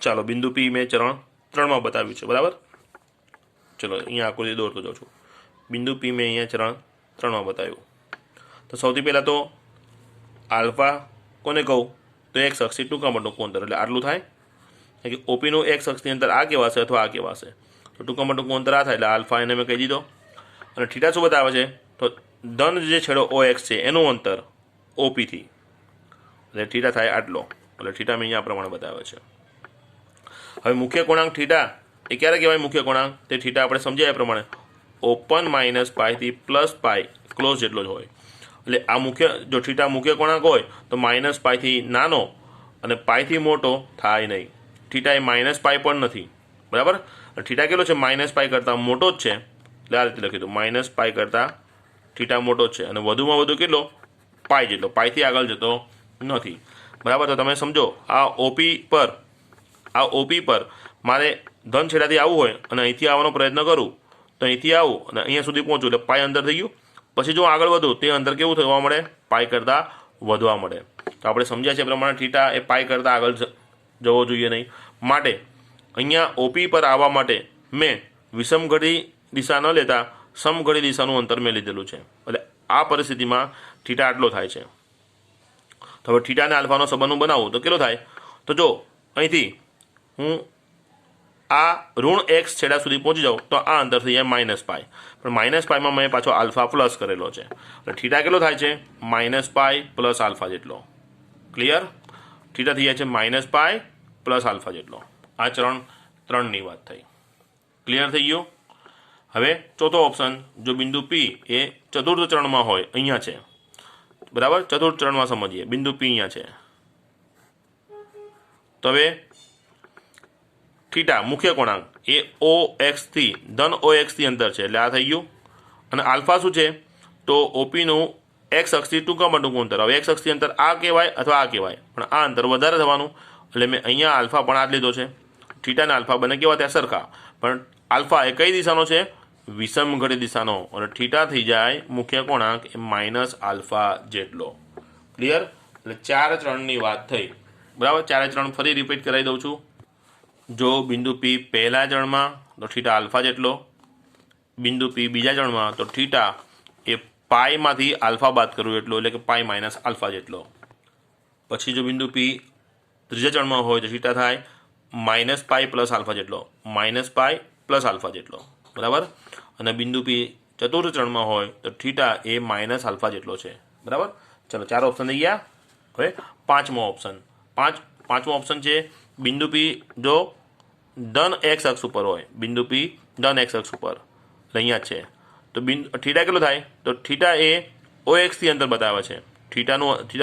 S1: ચાલો બિંદુ પી મેં ચરણ 3માં બતાવ્યું છે, બરાબર. ચલો અહીંયા આકૃતિ દોરતો જાઉં છું. બિંદુ પી મેં અહીંયા ચરણ 3માં બતાવ્યું. તો સૌથી પહેલાં તો આલ્ફા કોને કહું, તો એક્સ અક્ષથી ટૂંકામાં ટૂંકું અંતર, એટલે આટલું થાય. કે ઓપીનું એક્સ અક્ષની અંતર આ કહેવાશે અથવા આ કહેવાશે. તો ટૂંકામાં ટૂંકું અંતર આ થાય, એટલે આલ્ફા એને મેં કહી દીધો. અને થીટા શું બતાવે છે, તો ધન જે છેડો ઓ એક્સ છે એનું અંતર ઓપીથી, એટલે થીટા થાય આટલો. એટલે થીટા મેં અહીંયા પ્રમાણે બતાવે છે. હવે મુખ્ય કોણાંક થીટા એ ક્યારે કહેવાય મુખ્ય કોણાંક, તે થીટા આપણે સમજાય એ પ્રમાણે ઓપન માઇનસ પાઈથી પ્લસ પાઈ ક્લોઝ જેટલો જ હોય. એટલે આ મુખ્ય, જો થીટા મુખ્ય કોણાંક હોય તો માઇનસ પાઈથી નાનો અને પાઈથી મોટો થાય નહીં. થીટા એ માઇનસ પાઈ પણ નથી, બરાબર. થીટા કેટલો છે, માઇનસ પાઈ કરતાં મોટો જ છે. એટલે આ રીતે લખી દઉં, માઇનસ પાઈ કરતાં થીટા મોટો જ છે. અને વધુમાં વધુ કેટલો, પાઈ જેટલો, પાઈથી આગળ જતો નથી, બરાબર. તો તમે સમજો આ ઓપી પર મારે ધન છેડાથી આવવું હોય અને અહીંથી આવવાનો પ્રયત્ન કરું તો અહીંથી આવું અને અહીંયા સુધી પહોંચું એટલે પાઈ અંતર થઈ ગયું. પછી જો આગળ વધું તે અંતર કેવું થવા મળે, પાઈ કરતાં વધવા મળે. તો આપણે સમજ્યા છે પ્રમાણે થીટા એ પાઈ કરતાં આગળ જવો જોઈએ નહીં. માટે અહીંયા ઓપી પર આવવા માટે મેં વિષમઘડી દિશા ન લેતા સમઘડી દિશાનું અંતર મેં લીધેલું છે. એટલે આ પરિસ્થિતિમાં થીટા આટલો થાય છે. તો હવે થીટા અને આલ્ફાનો સંબંધ હું બનાવું તો કેટલો થાય, તો જો અહીંથી હું આ ઋણ એક્સ છેડા સુધી પહોંચી જાઉં તો આ અંતર થઈ જાય માઇનસ પાઈ. પણ માઇનસ પાઈમાં મેં પાછો આલ્ફા પ્લસ કરેલો છે. એટલે થીટા કેટલો થાય છે, માઇનસ પાઈ પ્લસ આલ્ફા જેટલો. ક્લિયર. થીટા થઈ જાય છે માઇનસ પાઈ પ્લસ આલ્ફા જેટલો. આ ચરણ 3ની વાત થઈ. ક્લિયર થઈ ગયું. હવે ચોથો ઓપ્શન, જો બિંદુ પી એ ચતુર્થ ચરણમાં હોય, અહીંયા છે, બરાબર. ચતુર્થ ચરણમાં સમજીએ, બિંદુ પી અહીંયા છે. તો હવે થીટા મુખ્ય કોણાંક એ ઓ એક્સથી ધન ઓ એક્સથી અંતર છે, એટલે આ થઈ ગયું. અને આલ્ફા શું છે, તો ઓપીનું એક્સ અક્ષથી ટૂંકામાં ટૂંકું અંતર. હવે એક્સ અક્ષથી અંતર આ કહેવાય અથવા આ કહેવાય, પણ આ અંતર વધારે થવાનું. એટલે મેં અહીંયા આલ્ફા પણ આ જ લીધો છે. થીટા અને આલ્ફા બંને કેવા ત્યાં સરખા, પણ આલ્ફા એ કઈ દિશાનો છે, વિષમઘડી દિશાનો. અને થીટા થઈ જાય મુખ્ય કોણાંક એ માઇનસ આલ્ફા જેટલો. ક્લિયર. એટલે 4 ચરણની વાત થઈ, બરાબર. 4 ચરણ ફરી રિપીટ કરાવી દઉં છું. જો બિંદુ પી પહેલા ચરણમાં તો થીટા આલ્ફા જેટલો, બિંદુ પી બીજા ચરણમાં તો થીટા એ પાઈમાંથી આલ્ફા બાદ કરવું એટલો, એટલે કે પાઈ માઇનસ આલ્ફા જેટલો. પછી જો બિંદુ પી ત્રીજા ચરણમાં હોય તો થીટા થાય માઇનસ પાઈ પ્લસ આલ્ફા જેટલો, માઇનસ પાઈ પ્લસ આલ્ફા જેટલો, બરાબર. અને બિંદુ પી ચતુર્થ ચરણમાં હોય તો થીટા એ માઇનસ આલ્ફા જેટલો છે, બરાબર. ચલો 4 ઓપ્શન થઈ ગયા. હવે પાંચમો ઓપ્શન છે બિંદુ પી જો ધન એક્સ અક્ષ ઉપર હોય, બિંદુ પી ધન એક્સ અક્ષ ઉપર, અહીંયા છે. તો થીટા કેટલો થાય, તો થીટા એ ઓ એક્સથી અંતર બતાવે છે. થીટા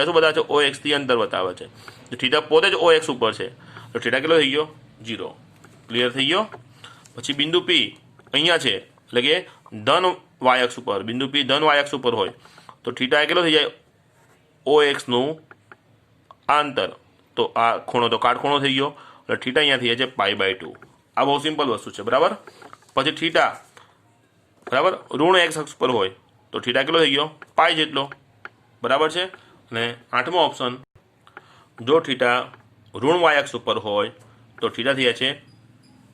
S1: શું બતાવે છે, ઓ એક્સથી અંતર બતાવે છે. તો થીટા પોતે જ ઓ એક્સ ઉપર છે, તો થીટા કેટલો થઈ ગયો, 0. ક્લિયર થઈ ગયો. પછી બિંદુ પી અહીંયા છે, એટલે કે ધન વાય અક્ષ ઉપર, બિંદુ પી ધન વાય અક્ષ ઉપર હોય તો થીટા એ કેટલો થઈ જાય, ઓ એક્સનું આ અંતર. તો આ ખૂણો તો કાટખૂણો થઈ ગયો, એટલે થીટા અહીંયા થઈ જાય છે π/2. આ બહુ સિમ્પલ વસ્તુ છે, બરાબર. પછી થીટા, બરાબર, ઋણ એક્સ અક્ષ પર હોય તો થીટા કેટલો થઈ ગયો, પાઈ જેટલો, બરાબર છે. અને 8મો ઓપ્શન, જો થીટા ઋણ વાય અક્ષ ઉપર હોય તો થીટા થઈ જાય છે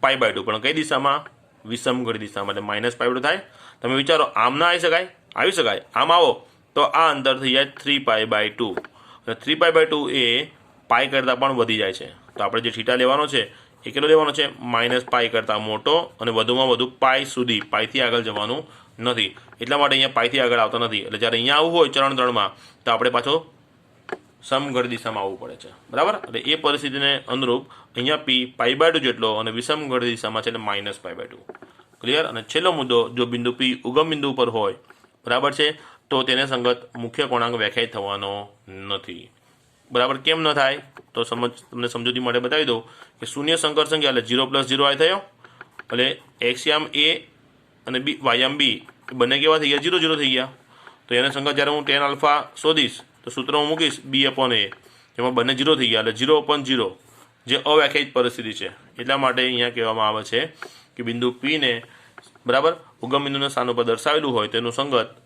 S1: π/2, પણ કઈ દિશામાં, વિષમઘડી દિશામાં, એટલે -π/2 થાય. તમે વિચારો, આમ ના આવી શકાય, આમ આવો તો આ અંતર થઈ જાય 3π/2. અને 3π/2 એ પાઈ કરતાં પણ વધી જાય છે. તો આપણે જે થીટા લેવાનો છે એ કેટલો લેવાનો છે, -π કરતાં મોટો, અને વધુમાં વધુ પાઈ સુધી, પાઈથી આગળ જવાનું નથી, એટલા માટે અહીંયા પાઈથી આગળ આવતા નથી. એટલે જ્યારે અહીંયા આવવું હોય ચરણ 3 માં તો આપણે પાછો સમઘડ દિશામાં આવવું પડે છે, બરાબર. એટલે એ પરિસ્થિતિને અનુરૂપ અહીંયા પી π/2 જેટલો અને વિષમઘડ દિશામાં છે એટલે -π/2. ક્લિયર. અને છેલ્લો મુદ્દો, જો બિંદુ પી ઉગમ બિંદુ ઉપર હોય, બરાબર છે, તો તેને સંગત મુખ્ય કોણાંક વ્યાખ્યાયિત થવાનો નથી. બરાબર. કેમ ન થાય તો તમને સમજૂતી માટે બતાવી દઉં કે શૂન્ય સંકર સંખ્યા એટલે 0 + 0 થયો, એટલે એક્સયામ એ અને બી વાયામ બી બંને કેવા થઈ ગયા? 0 0 થઈ ગયા. તો એને સંગત જ્યારે હું tan આલ્ફા શોધીશ તો સૂત્ર હું મૂકીશ b/a, જેમાં બંને 0 થઈ ગયા, એટલે 0/0, જે અવ્યાખ્યાયિત પરિસ્થિતિ છે. એટલા માટે અહીંયા કહેવામાં આવે છે કે બિંદુ પી ને, બરાબર, ઉગમ બિંદુના સ્થાન ઉપર દર્શાવેલું હોય તેનું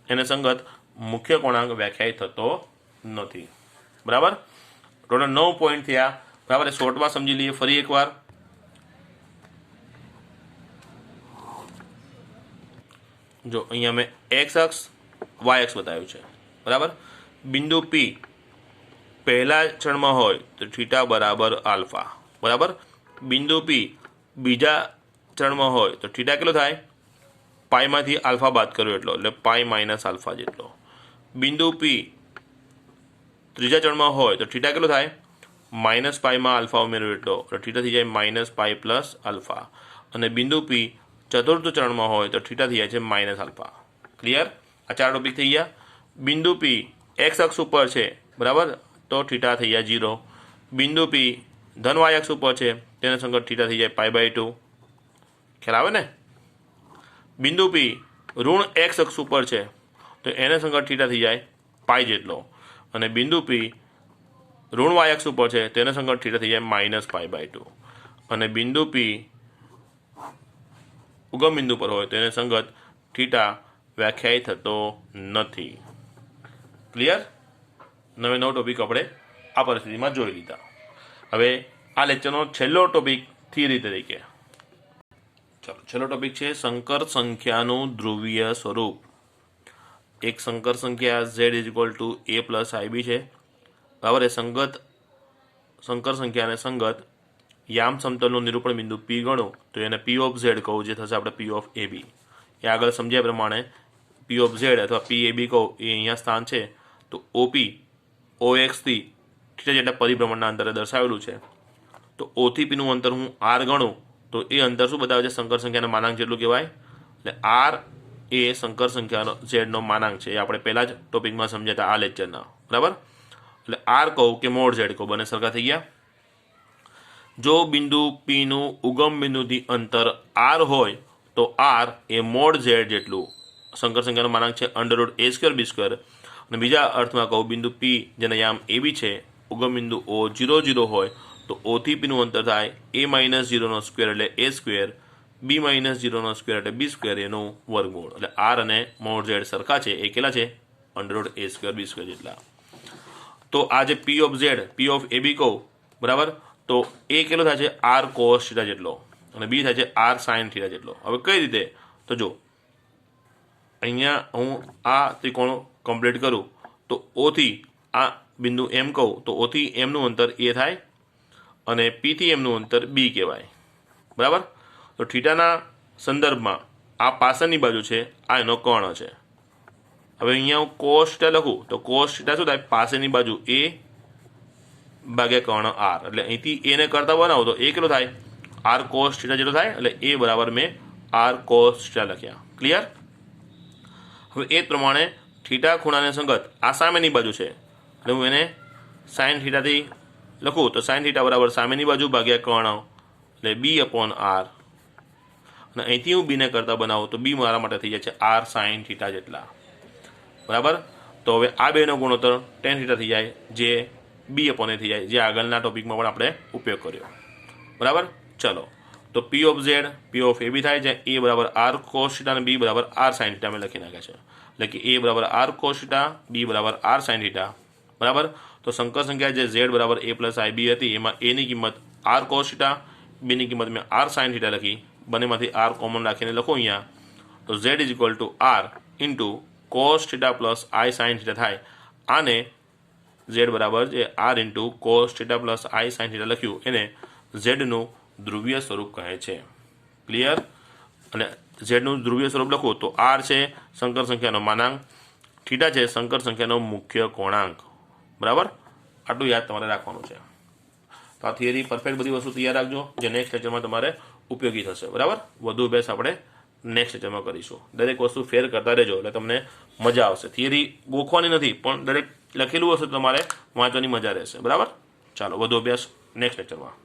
S1: એને સંગત મુખ્ય કોણાંક વ્યાખ્યાયિત થતો નથી. બરાબર. ટોટલ 9 પોઈન્ટ થયા. બરાબર. શોર્ટમાં સમજી લઈએ ફરી એકવાર. જો અહીંયા મેં એક્સ અક્ષ વાય અક્ષ બતાવ્યું છે, બરાબર. બિંદુ પી પહેલા ચરણમાં હોય તો થીટા બરાબર આલ્ફા, બરાબર. બિંદુ પી બીજા ચરણમાં હોય તો થીટા કેટલો થાય? પાઈમાંથી આલ્ફા બાદ કર્યો એટલે પાઈ - આલ્ફા જેટલો. બિંદુ પી ત્રીજા ચરણમાં હોય તો થીટા કેટલો થાય? -પાઈમાં આલ્ફા ઉમેર્યો એટલો થીટા થઈ જાય -પાઈ + આલ્ફા. અને બિંદુ પી ચતુર્થ ચરણમાં હોય તો થીટા થઈ જાય છે -આલ્ફા. ક્લિયર. આ 4 ટોપિક થઈ ગયા. બિંદુ પી એક્સ અક્ષ ઉપર છે, બરાબર, તો થીટા થઈ જાય 0. બિંદુ પી ધન વાય અક્ષ ઉપર છે, તેને સંગત થીટા થઈ જાય π/2. ખ્યાલ આવે ને? બિંદુ પી ઋણ એક્સ અક્ષ ઉપર છે તો એને સંગત થીટા થઈ જાય પાઈ જેટલો. અને બિંદુ પી ઋણ વાય અક્ષ ઉપર છે તેને સંગત થીટા થઈ જાય -π/2. અને બિંદુ પી ઉગમ બિંદુ પર હોય તો એને સંગત થીટા વ્યાખ્યાયિત થતો નથી. ક્લિયર. 9 ટોપિક આપણે આ પરિસ્થિતિમાં જોઈ લીધા. હવે આ લેક્ચરનો છેલ્લો ટોપિક થિયરી તરીકે, ચાલો, છેલ્લો ટોપિક છે સંકર સંખ્યાનું ધ્રુવીય સ્વરૂપ. એક સંકર સંખ્યા z = a + ib છે, બરાબર. એ સંકર સંખ્યાને સંગત યામ સમતલનું નિરૂપણ બિંદુ પી ગણું તો એને p of z કહું, જે થશે આપણે p of ab. એ આગળ સમજ્યા પ્રમાણે p of z અથવા pab કહું એ અહીંયા સ્થાન છે. તો OP OX થી થીટા જેટલા પરિભ્રમણના અંતરે દર્શાવેલું છે. તો O થી P નું અંતર હું r ગણું તો એ અંતર શું બતાવે છે? સંકર સંખ્યાના માનાંક જેટલું કહેવાય. એટલે r એ સંકર સંખ્યાનો ઝેડનો માનાંક છે. એ આપણે પહેલા જ ટોપિકમાં સમજ્યા હતા આ લેક્ચરના, બરાબર. એટલે r કહું કે મોડ ઝેડ કહું, બંને સરખા થઈ ગયા. જો બિંદુ P નું ઉગમ બિંદુથી અંતર r હોય તો r એ મોડ ઝેડ જેટલું સંકર સંખ્યાનો માનાંક છે √a²b². અને બીજા અર્થમાં કહું, બિંદુ P જેના યામ AB છે, ઉગમ બિંદુ O 0 0 હોય તો O થી P નું અંતર થાય a-0² એટલે a², b-0² એટલે b², એનું વર્ગમૂળ. એટલે r અને મોડ ઝેડ સરખા છે. એ કેટલા છે? √a²b² જેટલા. તો આ જે p of z, p of ab કહું, બરાબર, તો એ કેટલો થાય છે? r cos θ જેટલો, અને b થાય છે r sin θ જેટલો. હવે કઈ રીતે? તો જો અહીંયા હું આ ત્રિકોણ કમ્પ્લીટ કરું તો O થી આ બિંદુ M કહું તો O થી M નું અંતર a થાય અને P થી M નું અંતર b કહેવાય, બરાબર. તો થીટાના સંદર્ભમાં આ પાછળની બાજુ છે, આ એનો કર્ણ છે. હવે અહીંયા હું cos θ લખું તો cos θ શું થાય? પાછળની બાજુ a ભાગ્યા કર્ણ r. એટલે અહીંથી a ને કરતા બનાવો તો a કેટલો થાય? r cos θ જેટલો થાય. એટલે a બરાબર મેં r cos θ લખ્યા. ક્લિયર. હવે એ જ પ્રમાણે થીટા ખૂણાને સંગત આ સામેની બાજુ છે એટલે હું એને sin θ થી લખું તો sin θ બરાબર સામેની બાજુ ભાગ્યા કર્ણ એટલે b/r. અને અહીંથી હું b ને કરતા બનાવું તો b મારા માટે થઈ જાય છે r sin θ જેટલા, બરાબર. તો હવે આ બેનો ગુણોત્તર tan θ થઈ જાય, જે b/a થઈ જાય, જે આગળના ટોપિકમાં પણ આપણે ઉપયોગ કર્યો, બરાબર. ચલો, તો p of z p of ab થાય છે. a બરાબર r cos θ અને b બરાબર r sin θ મેં લખી નાખ્યા છે. એટલે કે a બરાબર r cos θ, b બરાબર r sin θ, બરાબર. તો સંકર સંખ્યા જે z બરાબર a + ib હતી એમાં a ની કિંમત r cos θ, b ની કિંમત મેં r sin θ લખી. બંનેમાંથી r કોમન રાખીને લખો અહીંયા તો z = r cos θ + i sin θ થાય. આને z બરાબર જે r cos θ + i sin θ લખ્યું એને z નું ધ્રુવીય સ્વરૂપ કહે છે. ક્લિયર. અને ઝેડનું ધ્રુવીય સ્વરૂપ લખું તો આર છે સંકર સંખ્યાનો માનાંક, થીટા છે સંકર સંખ્યાનો મુખ્ય કોણાંક, બરાબર. આટલું યાદ તમારે રાખવાનું છે. તો આ થિયરી પરફેક્ટ બધી વસ્તુ તૈયાર રાખજો, જે નેક્સ્ટ લેક્ચરમાં તમારે ઉપયોગી થશે, બરાબર. વધુ અભ્યાસ આપણે નેક્સ્ટ લેક્ચરમાં કરીશું. દરેક વસ્તુ ફેર કરતા રહેજો એટલે તમને મજા આવશે. થિયરી ગોખવાની નથી, પણ દરેક લખેલું હશે તો તમારે વાંચવાની મજા રહેશે, બરાબર. ચાલો વધુ અભ્યાસ નેક્સ્ટ લેક્ચરમાં.